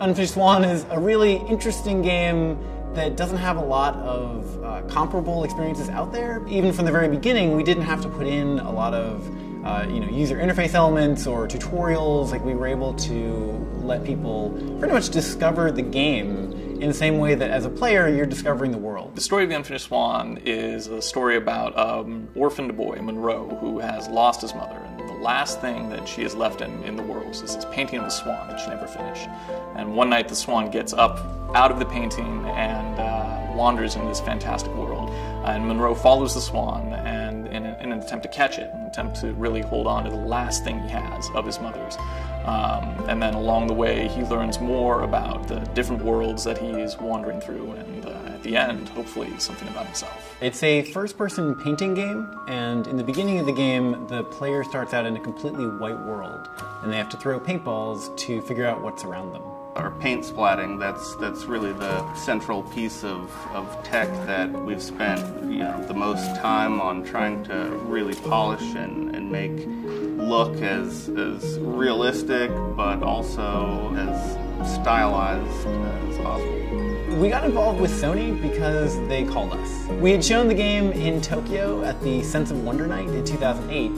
Unfinished Swan is a really interesting game that doesn't have a lot of comparable experiences out there. Even from the very beginning, we didn't have to put in a lot of user interface elements or tutorials. Like, we were able to let people pretty much discover the game in the same way that as a player you're discovering the world. The story of the Unfinished Swan is a story about an orphaned boy, Monroe, who has lost his mother. And the last thing that she has left in the world is this painting of a swan that she never finished. And one night the swan gets up out of the painting and wanders in this fantastic world. And Monroe follows the swan and in an attempt to catch it, an attempt to really hold on to the last thing he has of his mother's. And then along the way he learns more about the different worlds that he is wandering through, and at the end, hopefully, something about himself. It's a first-person painting game, and in the beginning of the game, the player starts out in a completely white world, and they have to throw paintballs to figure out what's around them. Our paint splatting, that's really the central piece of tech that we've spent the most time on trying to really polish and make look as realistic, but also as stylized as possible. We got involved with Sony because they called us. We had shown the game in Tokyo at the Sense of Wonder Night in 2008,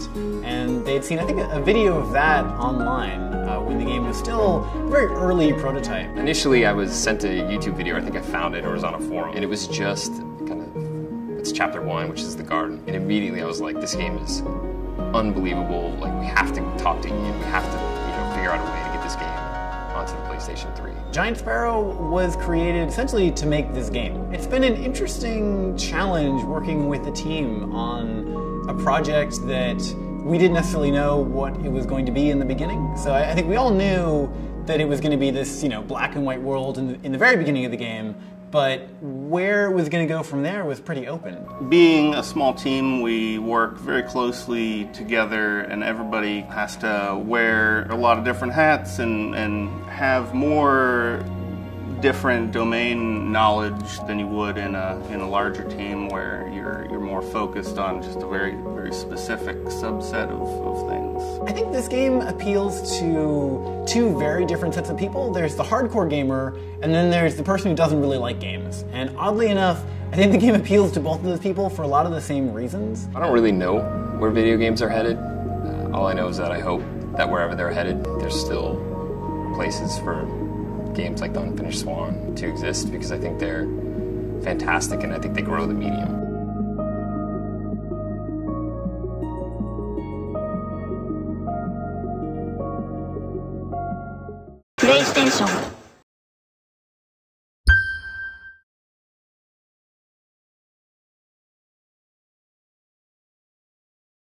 and they had seen, I think, a video of that online when the game was still a very early prototype. Initially, I was sent a YouTube video. I think I found it or was on a forum, and it was just kind of, it's chapter 1, which is the garden, and immediately I was like, this game is unbelievable. Like, we have to talk to Ian. We have to, figure out a way to get this game onto the PlayStation 3. Giant Sparrow was created essentially to make this game. It's been an interesting challenge working with the team on a project that we didn't necessarily know what it was going to be in the beginning. So I think we all knew that it was going to be this, black and white world in the very beginning of the game, but where it was going to go from there was pretty open. Being a small team, we work very closely together, and everybody has to wear a lot of different hats and have more different domain knowledge than you would in a larger team where you're more focused on just a very, very specific subset of things. I think this game appeals to two very different sets of people. There's the hardcore gamer, and then there's the person who doesn't really like games. And oddly enough, I think the game appeals to both of those people for a lot of the same reasons. I don't really know where video games are headed. All I know is that I hope that wherever they're headed, there's still places for games like the Unfinished Swan to exist, because I think they're fantastic and I think they grow the medium. PlayStation